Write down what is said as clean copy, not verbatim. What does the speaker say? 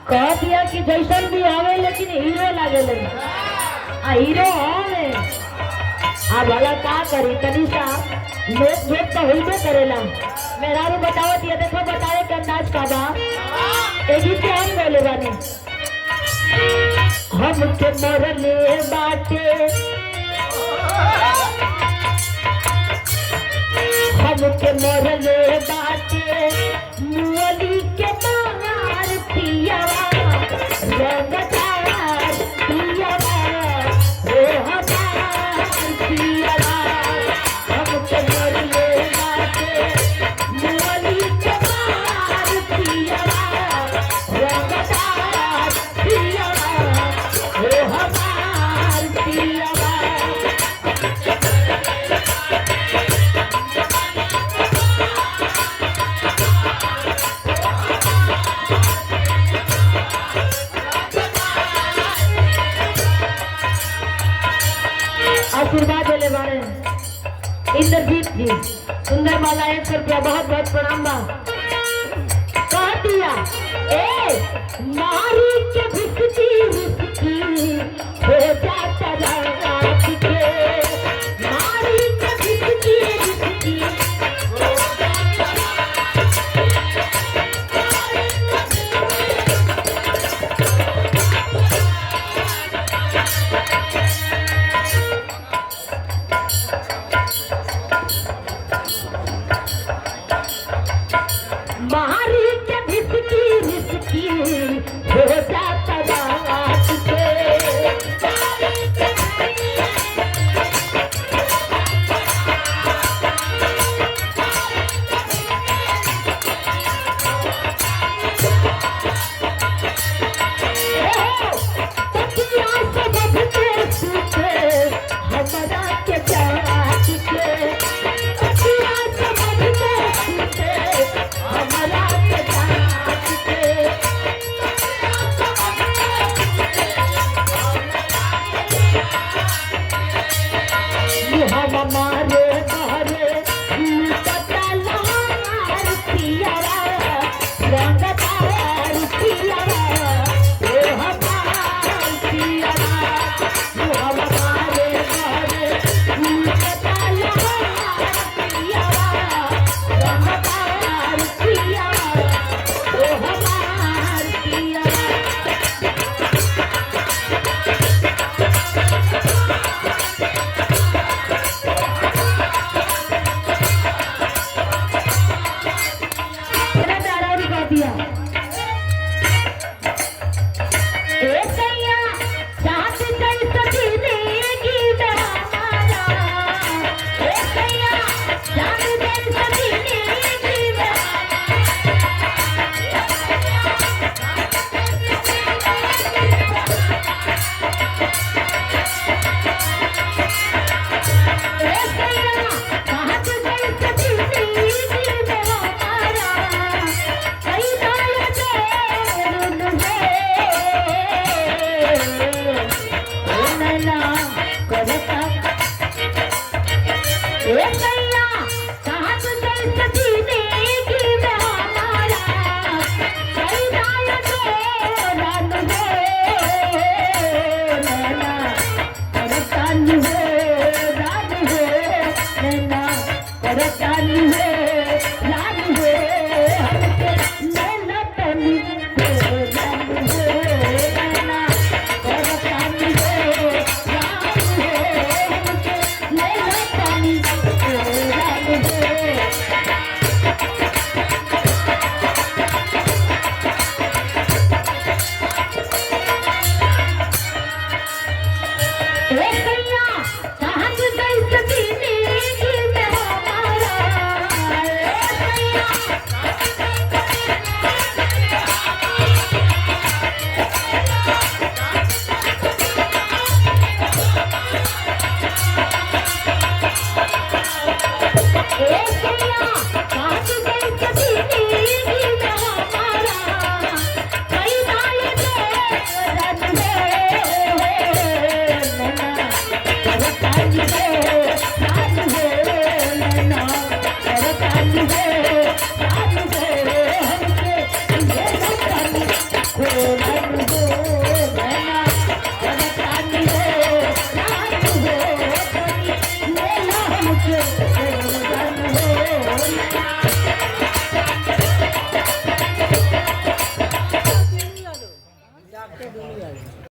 कह दिया कि जैसन भी आवे लेकिन हीरो लागे ले। आ हीरो होवे आ भला का करी तनी सा लोग लोग तो होइबे करेला। मेरा भी बताओ दिया देखो बतावे के अंदाज का बा। एक ही से हम बोले बानी हम के मरले बाटे हम के मरले बाटे मुअली के मार पियावा रंगदार पियावा ओ हमार पियावा हम के मरले बाटे मुअली के मार पियावा रंगदार पियावा ओ हमार पियावा। आशीर्वाद देने वाले इंद्रजीत जी सुंदर वाला 100 रुपया बहुत बहुत प्रणाम बा। कह दिया ए नारी के भिसकी भिसकी हो जाता रात के नारी के भिसकी भिसकी हो जाता मारी के भिसकी भिसकी हो जाता रात के तकिया से बधते सूते हमरा के जात के तकिया से बधते सूते हमरा के जात के हम मारे मारे कतलार पियावा रंगदार पियावा ओ हमार पियावा हम मारे मारे कतलार पियावा रंगदार पियावा ओ हमार पियावा। दिया एक सैया साथ कैसे जिंदगी में हमारा एक सैया साथ कैसे जिंदगी में एक सैया साथ कैसे जिंदगी में हमारा एक